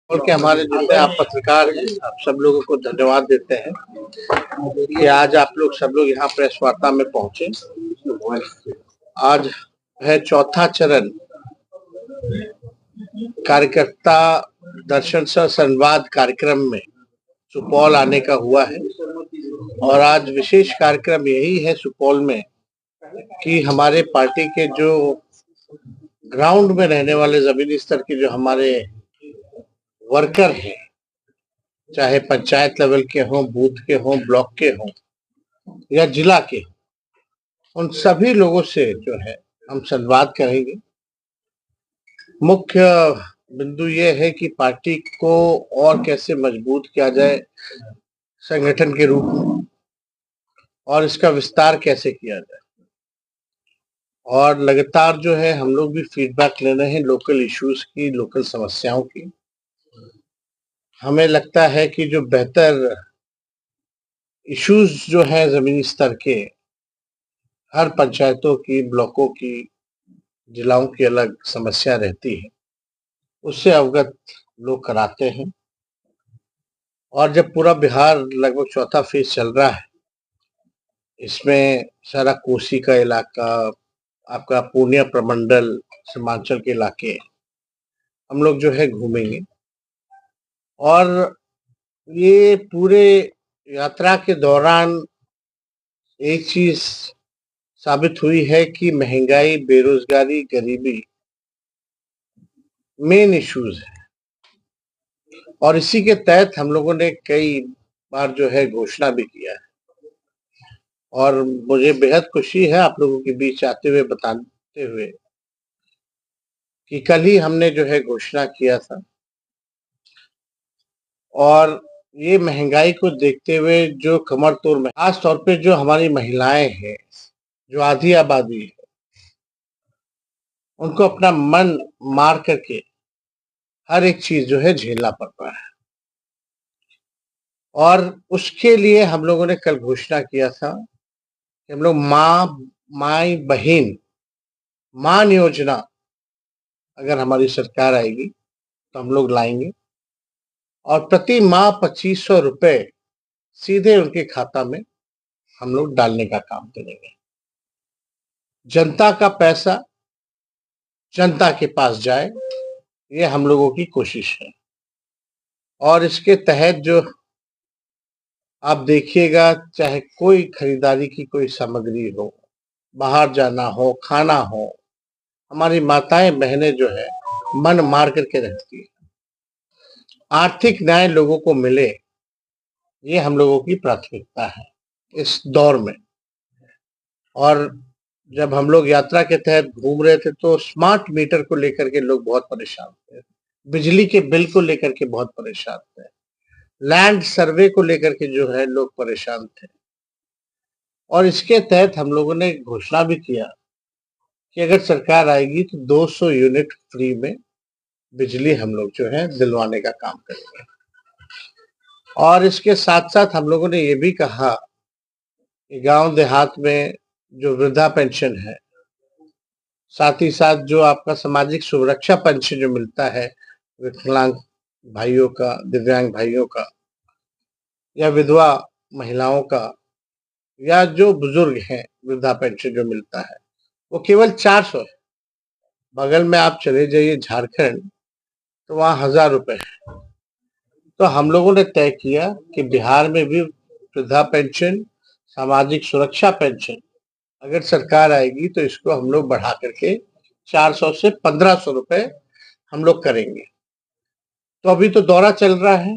और के हमारे जितने आप पत्रकार हैं, आप सब लोगों को धन्यवाद देते हैं कि आज आप लोग सब लोग यहाँ प्रेस वार्ता में पहुंचे। आज है चौथा चरण कार्यकर्ता दर्शन सह संवाद कार्यक्रम में सुपौल आने का हुआ है। और आज विशेष कार्यक्रम यही है सुपौल में कि हमारे पार्टी के जो ग्राउंड में रहने वाले जमीनी स्तर के जो हमारे वर्कर हैं, चाहे पंचायत लेवल के हों, बूथ के हों, ब्लॉक के हों या जिला के, उन सभी लोगों से जो है हम संवाद करेंगे। मुख्य बिंदु ये है कि पार्टी को और कैसे मजबूत किया जाए संगठन के रूप में, और इसका विस्तार कैसे किया जाए। और लगातार जो है हम लोग भी फीडबैक ले रहे हैं लोकल इश्यूज की, लोकल समस्याओं की। हमें लगता है कि जो बेहतर इश्यूज जो है जमीनी स्तर के, हर पंचायतों की, ब्लॉकों की, जिलाओं की अलग समस्या रहती है, उससे अवगत लोग कराते हैं। और जब पूरा बिहार लगभग चौथा फेज चल रहा है, इसमें सारा कोसी का इलाका, आपका पूर्णिया प्रमंडल, सीमांचल के इलाके हम लोग जो है घूमेंगे। और ये पूरे यात्रा के दौरान एक चीज साबित हुई है कि महंगाई, बेरोजगारी, गरीबी मेन इश्यूज है। और इसी के तहत हम लोगों ने कई बार जो है घोषणा भी किया है। और मुझे बेहद खुशी है आप लोगों के बीच आते हुए, बताते हुए कि कल ही हमने जो है घोषणा किया था। और ये महंगाई को देखते हुए जो कमर तोड़ में, खास तौर पे जो हमारी महिलाएं हैं, जो आधी आबादी है, उनको अपना मन मार करके हर एक चीज जो है झेलना पड़ रहा है। और उसके लिए हम लोगों ने कल घोषणा किया था कि हम लोग माई बहन मान योजना अगर हमारी सरकार आएगी तो हम लोग लाएंगे। और प्रति माह 2500 रुपए सीधे उनके खाता में हम लोग डालने का काम करेंगे। जनता का पैसा जनता के पास जाए, ये हम लोगों की कोशिश है। और इसके तहत जो आप देखिएगा, चाहे कोई खरीदारी की कोई सामग्री हो, बाहर जाना हो, खाना हो, हमारी माताएं बहनें जो है मन मार करके रखती है। आर्थिक न्याय लोगों को मिले, ये हम लोगों की प्राथमिकता है इस दौर में। और जब हम लोग यात्रा के तहत घूम रहे थे तो स्मार्ट मीटर को लेकर के लोग बहुत परेशान थे, बिजली के बिल को लेकर के बहुत परेशान थे, लैंड सर्वे को लेकर के जो है लोग परेशान थे। और इसके तहत हम लोगों ने घोषणा भी किया कि अगर सरकार आएगी तो 200 यूनिट फ्री में बिजली हम लोग जो है दिलवाने का काम करेंगे। और इसके साथ साथ हम लोगों ने ये भी कहा कि गांव देहात में जो वृद्धा पेंशन है, साथ ही साथ जो आपका सामाजिक सुरक्षा पेंशन जो मिलता है विकलांग भाइयों का, दिव्यांग भाइयों का, या विधवा महिलाओं का, या जो बुजुर्ग हैं, वृद्धा पेंशन जो मिलता है वो केवल 400 है। बगल में आप चले जाइए झारखंड, तो वहाँ 1000 रुपए है। तो हम लोगों ने तय किया कि बिहार में भी वृद्धा पेंशन, सामाजिक सुरक्षा पेंशन अगर सरकार आएगी तो इसको हम लोग बढ़ा करके 400 से 1500 रुपए हम लोग करेंगे। तो अभी तो दौरा चल रहा है,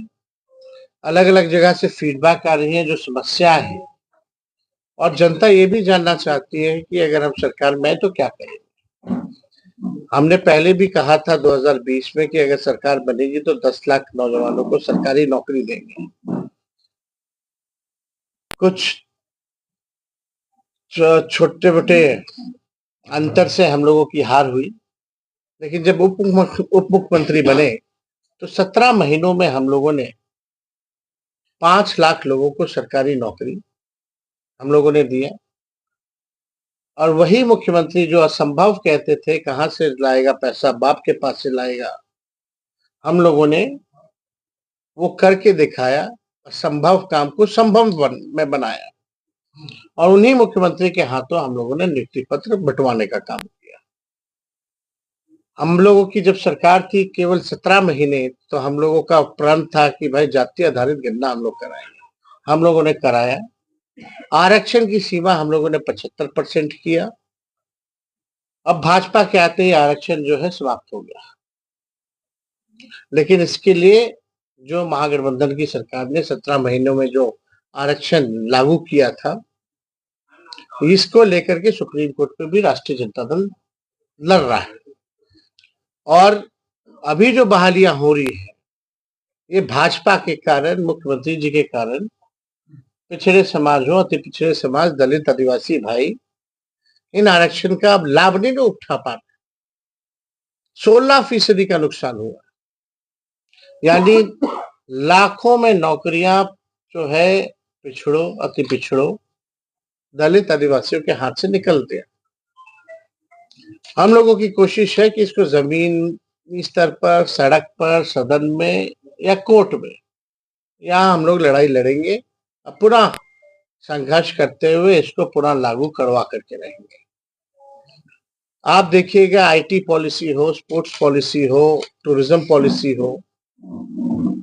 अलग अलग जगह से फीडबैक आ रही है, जो समस्या है। और जनता ये भी जानना चाहती है कि अगर हम सरकार में तो क्या करेंगे। हमने पहले भी कहा था 2020 में कि अगर सरकार बनेगी तो 10 लाख नौजवानों को सरकारी नौकरी देंगे। कुछ छोटे मोटे अंतर से हम लोगों की हार हुई, लेकिन जब उप मुख्यमंत्री बने तो 17 महीनों में हम लोगों ने 5 लाख लोगों को सरकारी नौकरी हम लोगों ने दिया। और वही मुख्यमंत्री जो असंभव कहते थे, कहां से लाएगा पैसा, बाप के पास से लाएगा, हम लोगों ने वो करके दिखाया, असंभव काम को संभव में बनाया और उन्हीं मुख्यमंत्री के हाथों हम लोगों ने नियुक्ति पत्र बंटवाने का काम किया। हम लोगों की जब सरकार थी केवल 17 महीने, तो हम लोगों का प्रण था कि भाई जाति आधारित गणना हम लोग कराएंगे। हम लोगों ने कराया। आरक्षण की सीमा हम लोगों ने 75% किया। अब भाजपा के आते ही आरक्षण जो है समाप्त हो गया। लेकिन इसके लिए जो महागठबंधन की सरकार ने 17 महीनों में जो आरक्षण लागू किया था, इसको लेकर के सुप्रीम कोर्ट में भी राष्ट्रीय जनता दल लड़ रहा है। और अभी जो बहालियां हो रही है, ये भाजपा के कारण, मुख्यमंत्री जी के कारण पिछड़े समाज हो, अति पिछड़े समाज, दलित, आदिवासी भाई इन आरक्षण का अब लाभ नहीं उठा पा रहे। 16% का नुकसान हुआ, यानी लाखों में नौकरियां जो है पिछड़ों, अति पिछड़ों, दलित, आदिवासियों के हाथ से निकल गया। हम लोगों की कोशिश है कि इसको जमीनी स्तर पर, सड़क पर, सदन में या कोर्ट में, यहाँ हम लोग लड़ाई लड़ेंगे, पुनः संघर्ष करते हुए इसको पुनः लागू करवा करके रहेंगे। आप देखिएगा, आईटी पॉलिसी हो, स्पोर्ट्स पॉलिसी हो, टूरिज्म पॉलिसी हो,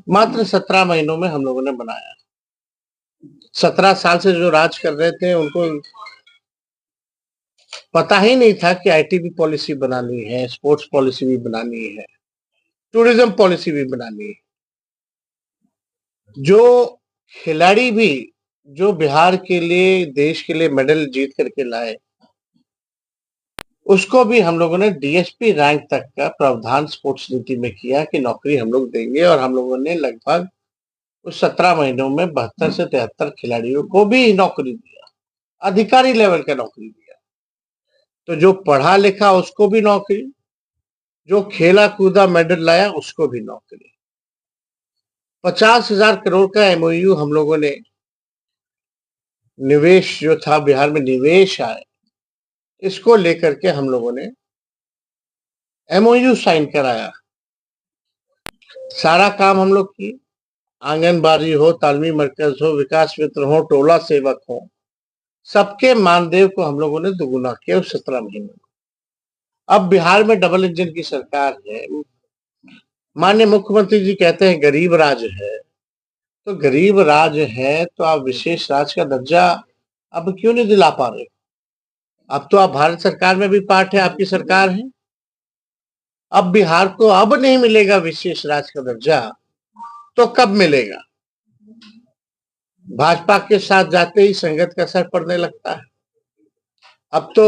मात्र 17 महीनों में हम लोगों ने बनाया। 17 साल से जो राज कर रहे थे उनको पता ही नहीं था कि आईटी भी पॉलिसी बनानी है, स्पोर्ट्स पॉलिसी भी बनानी है, टूरिज्म पॉलिसी भी बनानी है। जो खिलाड़ी भी जो बिहार के लिए, देश के लिए मेडल जीत करके लाए, उसको भी हम लोगों ने डीएसपी रैंक तक का प्रावधान स्पोर्ट्स नीति में किया कि नौकरी हम लोग देंगे। और हम लोगों ने लगभग उस 17 महीनों में 72 से 73 खिलाड़ियों को भी नौकरी दिया, अधिकारी लेवल का नौकरी दिया। तो जो पढ़ा लिखा उसको भी नौकरी, जो खेला कूदा मेडल लाया उसको भी नौकरी। 50,000 करोड़ का एमओयू हम लोगों ने, निवेश जो था बिहार में, निवेश आए, इसको लेकर के हम लोगों ने एमओयू साइन कराया। सारा काम हम लोग किए, आंगनबाड़ी हो, तालमी मरकज हो, विकास मित्र हो, टोला सेवक हो, सबके मानदेय को हम लोगों ने दुगुना किया उस 17 महीने में। अब बिहार में डबल इंजन की सरकार है। माननीय मुख्यमंत्री जी कहते हैं गरीब राज है, तो गरीब राज है तो आप विशेष राज का दर्जा अब क्यों नहीं दिला पा रहे? अब तो आप भारत सरकार में भी पार्ट है, आपकी सरकार है। अब बिहार को अब नहीं मिलेगा विशेष राज का दर्जा, तो कब मिलेगा? भाजपा के साथ जाते ही संगत का असर पड़ने लगता है। अब तो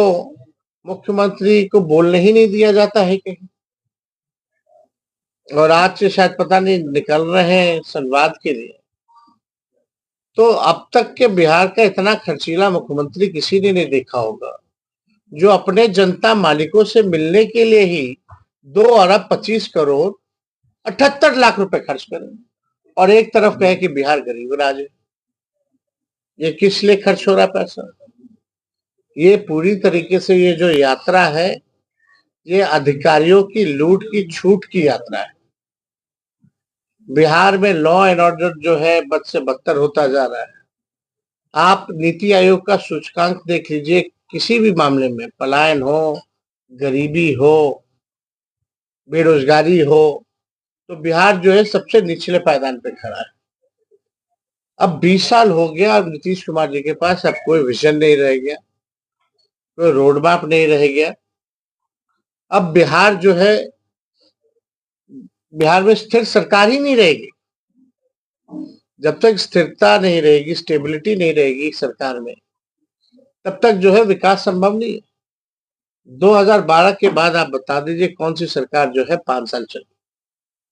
मुख्यमंत्री को बोलने ही नहीं दिया जाता है कहीं। और आज से शायद पता नहीं निकल रहे हैं संवाद के लिए। तो अब तक के बिहार का इतना खर्चीला मुख्यमंत्री किसी ने नहीं देखा होगा, जो अपने जनता मालिकों से मिलने के लिए ही 2 अरब 25 करोड़ 78 लाख रुपए खर्च करें और एक तरफ कहे कि बिहार गरीब राज्य है। ये किस लिए खर्च हो रहा पैसा? ये पूरी तरीके से ये जो यात्रा है, ये अधिकारियों की लूट की छूट की यात्रा है। बिहार में लॉ एंड ऑर्डर जो है बद से बदतर होता जा रहा है। आप नीति आयोग का सूचकांक देख लीजिए, किसी भी मामले में, पलायन हो, गरीबी हो, बेरोजगारी हो, तो बिहार जो है सबसे निचले पायदान पे खड़ा है। अब 20 साल हो गया और नीतीश कुमार जी के पास अब कोई विजन नहीं रह गया, कोई रोड मैप नहीं रह गया। अब बिहार जो है, बिहार में स्थिर सरकार ही नहीं रहेगी। जब तक स्थिरता नहीं रहेगी, स्टेबिलिटी नहीं रहेगी सरकार में, तब तक जो है विकास संभव नहीं है। 2012 के बाद आप बता दीजिए कौन सी सरकार जो है 5 साल चली,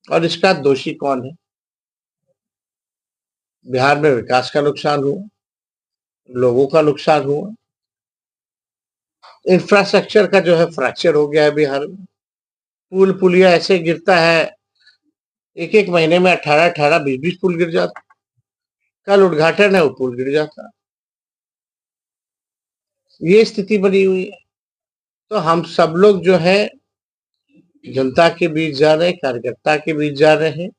और इसका दोषी कौन है? बिहार में विकास का नुकसान हुआ, लोगों का नुकसान हुआ, इंफ्रास्ट्रक्चर का जो है फ्रैक्चर हो गया है बिहार में। पुल पुलिया ऐसे गिरता है, एक एक महीने में 18 20 पुल गिर जाता। कल उद्घाटन है, वो पुल गिर जाता। ये स्थिति बनी हुई है। तो हम सब लोग जो है जनता के बीच जा रहे हैं, कार्यकर्ता के बीच जा रहे हैं,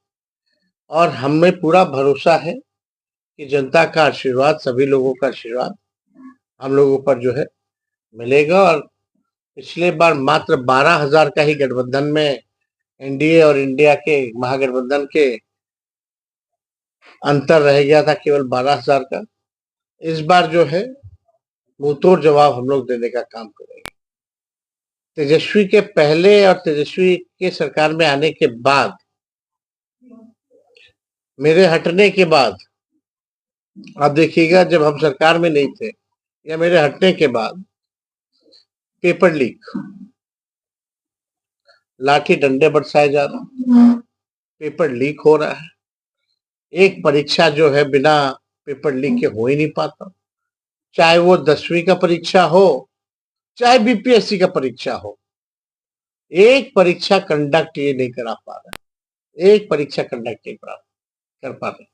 और हमें पूरा भरोसा है कि जनता का आशीर्वाद, सभी लोगों का आशीर्वाद हम लोगों पर जो है मिलेगा। और पिछले बार मात्र 12,000 का ही गठबंधन में एनडीए और इंडिया के महागठबंधन के अंतर रह गया था, केवल 12,000 का। इस बार जो है मुंहतोड़ जवाब हम लोग देने का काम करेंगे। तेजस्वी के पहले और तेजस्वी के सरकार में आने के बाद, मेरे हटने के बाद, आप देखिएगा जब हम सरकार में नहीं थे या मेरे हटने के बाद, पेपर लीक, लाठी डंडे बरसाए जा रहे हैं, पेपर लीक हो रहा है। एक परीक्षा जो है बिना पेपर लीक के हो ही नहीं पाता, चाहे वो 10वीं का परीक्षा हो, चाहे बीपीएससी का परीक्षा हो। एक परीक्षा कंडक्ट ये नहीं करा पा रहा, एक परीक्षा कंडक्ट नहीं कर पा रहे।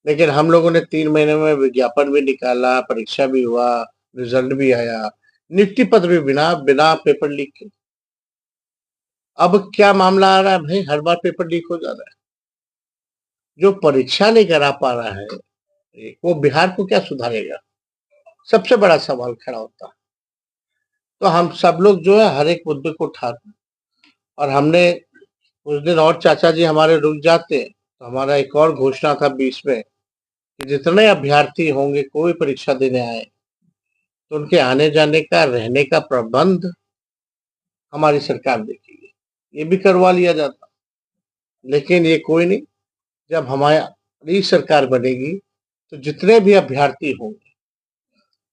लेकिन हम लोगों ने 3 महीने में विज्ञापन भी निकाला, परीक्षा भी हुआ, रिजल्ट भी आया, नियुक्ति पत्र भी बिना बिना पेपर लीक के। अब क्या मामला आ रहा है भाई, हर बार पेपर लीक हो जा रहा है। जो परीक्षा नहीं करा पा रहा है वो बिहार को क्या सुधारेगा, सबसे बड़ा सवाल खड़ा होता है। तो हम सब लोग जो है हर एक मुद्दे को उठा रहे हैं। और हमने उस दिन और चाचा जी हमारे रुक जाते तो हमारा एक और घोषणा था 20 में कि जितने अभ्यर्थी होंगे, कोई परीक्षा देने आए, तो उनके आने जाने का, रहने का प्रबंध हमारी सरकार देखेगी। ये भी करवा लिया जाता, लेकिन ये कोई नहीं। जब हमारी सरकार बनेगी तो जितने भी अभ्यर्थी होंगे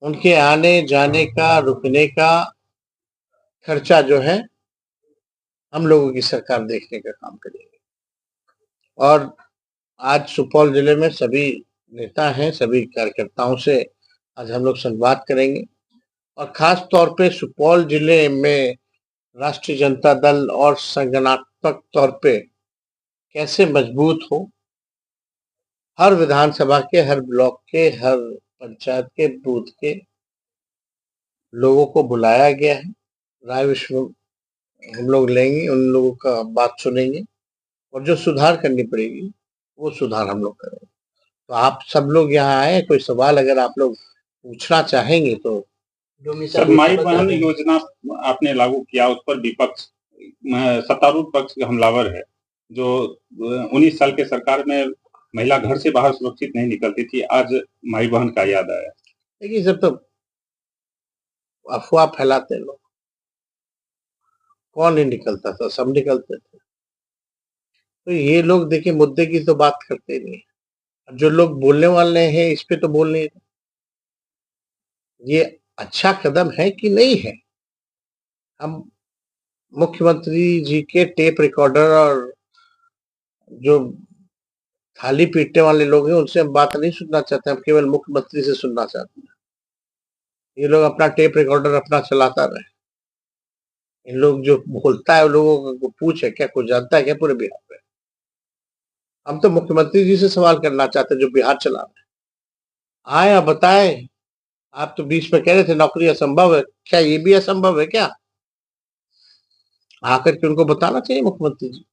उनके आने जाने का, रुकने का खर्चा जो है हम लोगों की सरकार देखने का काम करेगी। और आज सुपौल जिले में सभी नेता हैं, सभी कार्यकर्ताओं से आज हम लोग संवाद करेंगे। और खास तौर पे सुपौल जिले में राष्ट्रीय जनता दल और संगठनात्मक तौर पे कैसे मजबूत हो। हर विधानसभा के, हर ब्लॉक के, हर पंचायत के बूथ के लोगों को बुलाया गया है। राय विश्व हम लोग लेंगे, उन लोगों का बात सुनेंगे और जो सुधार करनी पड़ेगी वो सुधार हम लोग करेंगे। तो आप सब लोग यहाँ आए, कोई सवाल अगर आप लोग पूछना चाहेंगे तो। सर, माई बहन योजना आपने लागू किया, उस पर विपक्ष, सत्तारूढ़ पक्ष का हमलावर है। जो 19 साल के सरकार में महिला घर से बाहर सुरक्षित नहीं निकलती थी, आज माई बहन का याद आया। देखिए, सब तो अफवाह फैलाते लोग। कौन नहीं निकलता था, सब निकलते थे। तो ये लोग देखिए मुद्दे की तो बात करते नहीं, जो लोग बोलने वाले हैं इस पे तो बोल नहीं रहे। ये अच्छा कदम है कि नहीं है? हम मुख्यमंत्री जी के टेप रिकॉर्डर और जो थाली पीटने वाले लोग हैं उनसे हम बात नहीं सुनना चाहते, हम केवल मुख्यमंत्री से सुनना चाहते हैं। ये लोग अपना टेप रिकॉर्डर अपना चलाता रहे। इन लोग जो बोलता है लोगों को पूछे, क्या कुछ जानता है क्या पूरे बिहार में? हम तो मुख्यमंत्री जी से सवाल करना चाहते हैं जो बिहार चला रहे हैं। आए आप बताए, आप तो बीच में कह रहे थे नौकरी असंभव है, क्या ये भी असंभव है क्या? आकर के उनको बताना चाहिए मुख्यमंत्री जी।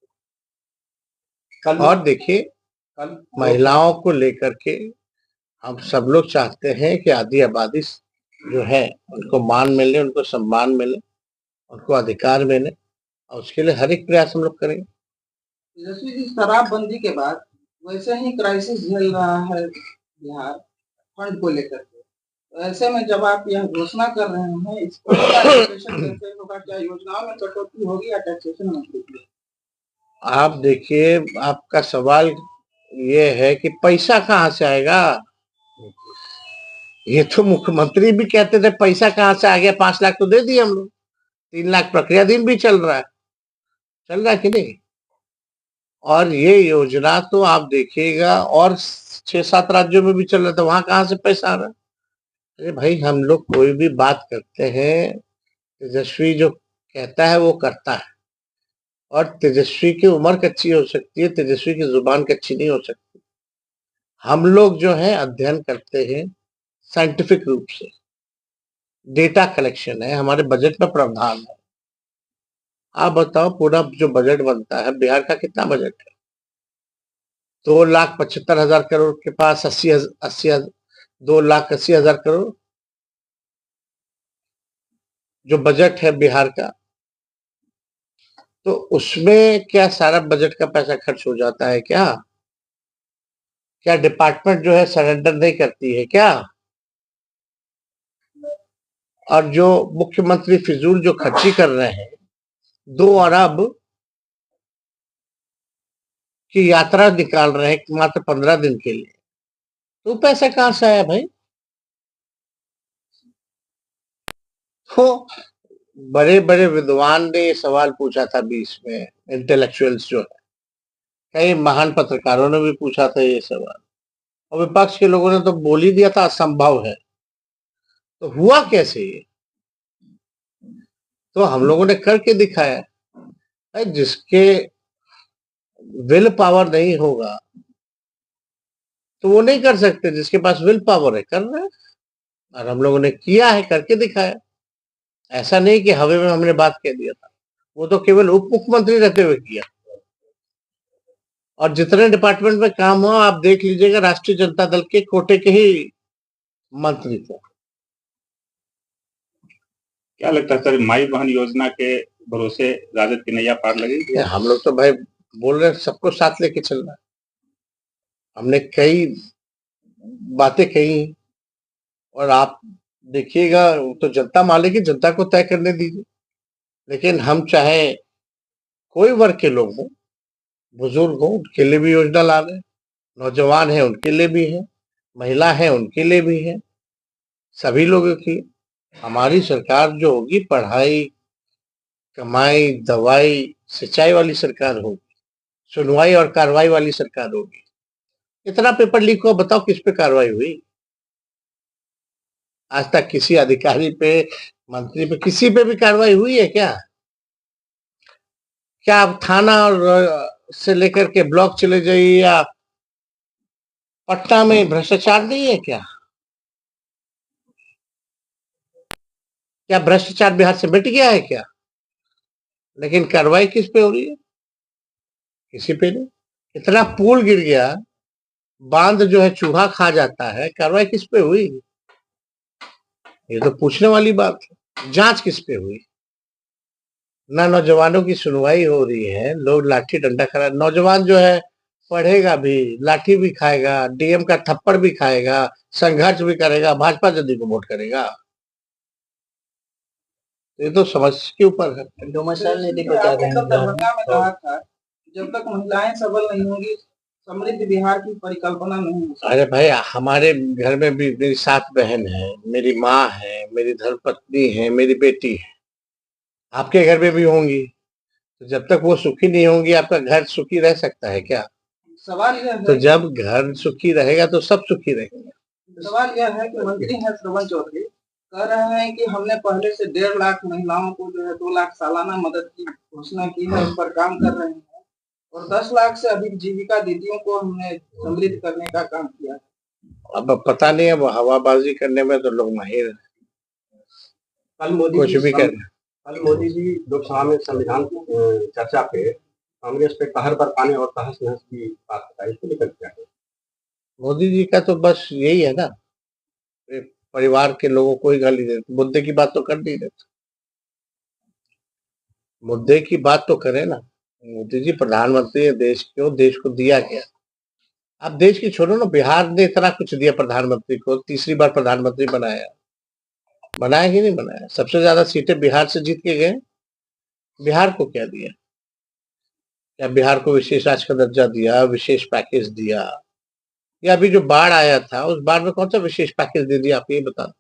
और देखिए, कल महिलाओं को लेकर के हम सब लोग चाहते हैं कि आदि आबादी जो है उनको मान मिले, उनको सम्मान मिले, उनको अधिकार मिले, और उसके लिए हर एक प्रयास हम लोग करेंगे। तेजस्वी जी, शराबबंदी के बाद वैसे ही क्राइसिस झेल रहा है बिहार फंड को लेकर के। तो ऐसे में जब आप यह घोषणा कर रहे हैं, इस फंड का एलोकेशन कैसे होगा? क्या योजनाओं में कटौती होगी या टैक्सेशन में होगी? आप देखिए, आपका सवाल ये है कि पैसा कहाँ से आएगा? ये तो मुख्यमंत्री भी कहते थे पैसा कहाँ से आ गया, 5 लाख तो दे दिए हम लोग, 3 लाख प्रक्रिया दिन भी चल रहा है, चल रहा है कि नहीं? और ये योजना तो आप देखिएगा और 6-7 राज्यों में भी चल रहा था, वहां कहाँ से पैसा आ रहा है? अरे भाई, हम लोग कोई भी बात करते हैं, तेजस्वी जो कहता है वो करता है। और तेजस्वी की उम्र कच्ची हो सकती है, तेजस्वी की जुबान कच्ची नहीं हो सकती। हम लोग जो है अध्ययन करते हैं साइंटिफिक रूप से, डेटा कलेक्शन है, हमारे बजट में प्रावधान है। आप बताओ, पूरा जो बजट बनता है बिहार का कितना बजट है? 2,75,000 करोड़ के पास 2,80,000 करोड़ जो बजट है बिहार का, तो उसमें क्या सारा बजट का पैसा खर्च हो जाता है क्या? क्या डिपार्टमेंट जो है सरेंडर नहीं करती है क्या? और जो मुख्यमंत्री फिजूल जो खर्ची कर रहे हैं, 2 अरब की यात्रा निकाल रहे हैं मात्र 15 दिन के लिए, तो पैसा कहां से आया भाई? तो बड़े बड़े विद्वान ने ये सवाल पूछा था बीच में, इंटेलेक्चुअल्स जो है, कई महान पत्रकारों ने भी पूछा था ये सवाल, और विपक्ष के लोगों ने तो बोल ही दिया था असंभव है। तो हुआ कैसे ये? तो हम लोगों ने करके दिखाया। जिसके विल पावर नहीं होगा तो वो नहीं कर सकते, जिसके पास विल पावर है कर रहे हैं, और हम लोगों ने किया है, करके दिखाया। ऐसा नहीं कि हवा में हमने बात कह दिया था, वो तो केवल उप मुख्यमंत्री रहते हुए किया। और जितने डिपार्टमेंट में काम हुआ आप देख लीजिएगा, राष्ट्रीय जनता दल के कोटे के ही मंत्री थे। क्या लगता है सर, माई बहन योजना के भरोसे राजद की नैया पार लगेगी? हम लोग तो भाई बोल रहे हैं सबको साथ लेके चलना है। हमने कई बातें कही, और आप देखिएगा तो जनता मालेगी, जनता को तय करने दीजिए। लेकिन हम चाहे कोई वर्ग के लोग हों, बुजुर्ग हों, उनके लिए भी योजना ला रहे हैं, नौजवान है उनके लिए भी है, महिला है उनके लिए भी है, सभी लोगों की। हमारी सरकार जो होगी, पढ़ाई, कमाई, दवाई, सिंचाई वाली सरकार होगी, सुनवाई और कार्रवाई वाली सरकार होगी। इतना पेपर लीक हुआ, बताओ किस पे कार्रवाई हुई? आज तक किसी अधिकारी पे, मंत्री पे, किसी पे भी कार्रवाई हुई है क्या? क्या आप थाना और से लेकर के ब्लॉक चले जाइए, या पटना में भ्रष्टाचार नहीं है क्या? क्या भ्रष्टाचार बिहार से मिट गया है क्या? लेकिन कार्रवाई किस पे हो रही है? किसी पे नहीं। इतना पुल गिर गया, बांध जो है चूहा खा जाता है, कार्रवाई किस पे हुई? ये तो पूछने वाली बात है। जांच किस पे हुई? ना नौजवानों की सुनवाई हो रही है, लोग लाठी डंडा खा, नौजवान जो है पढ़ेगा भी, लाठी भी खाएगा, डीएम का थप्पड़ भी खाएगा, संघर्ष भी करेगा, भाजपा जल्दी को वोट करेगा। ये तो समझ के ऊपर है। दरभंगा में कहा था, जब तक महिलाएं सबल नहीं होंगी समृद्ध बिहार की परिकल्पना नहीं हो सकती। अरे भाई, हमारे घर में भी मेरी 7 बहन है, मेरी माँ है, मेरी धर्मपत्नी है, मेरी बेटी है, आपके घर में भी होंगी। तो जब तक वो सुखी नहीं होंगी, आपका घर सुखी रह सकता है क्या? सवाल यह है, तो जब घर सुखी रहेगा तो सब सुखी रहेंगे। सवाल यह है कि मंत्री हैं श्रवण चौधरी, कह रहे हैं कि हमने पहले से 1.5 लाख महिलाओं को जो है 2 लाख सालाना मदद की घोषणा की है, उस पर काम कर रहे हैं, और 10 लाख से अधिक जीविका दीदियों को हमने समृद्ध करने का काम किया है। अब पता नहीं, अब हवाबाजी करने में तो लोग माहिर हैं, कल मोदी कुछ भी कर। कल मोदी जी लोकसभा में संविधान चर्चा पे कांग्रेस पे कहर बरपाने और तहस नहस की बात बताई, इसको लेकर क्या है? मोदी जी का तो बस यही है ना, परिवार के लोगों को ही गाली देते, मुद्दे की बात तो कर नहीं देते। मुद्दे की बात तो करे ना। मोदी जी प्रधानमंत्री है देश को, देश को दिया क्या? आप देश की छोड़ो ना, बिहार ने इतना कुछ दिया प्रधानमंत्री को, तीसरी बार प्रधानमंत्री बनाया, बनाया कि नहीं बनाया? सबसे ज्यादा सीटें बिहार से जीत के गए। बिहार को क्या दिया? क्या बिहार को विशेष राज्य का दर्जा दिया, विशेष पैकेज दिया? या अभी जो बाढ़ आया था, उस बाढ़ में कौन सा विशेष पैकेज दे दिया, आप ये बता।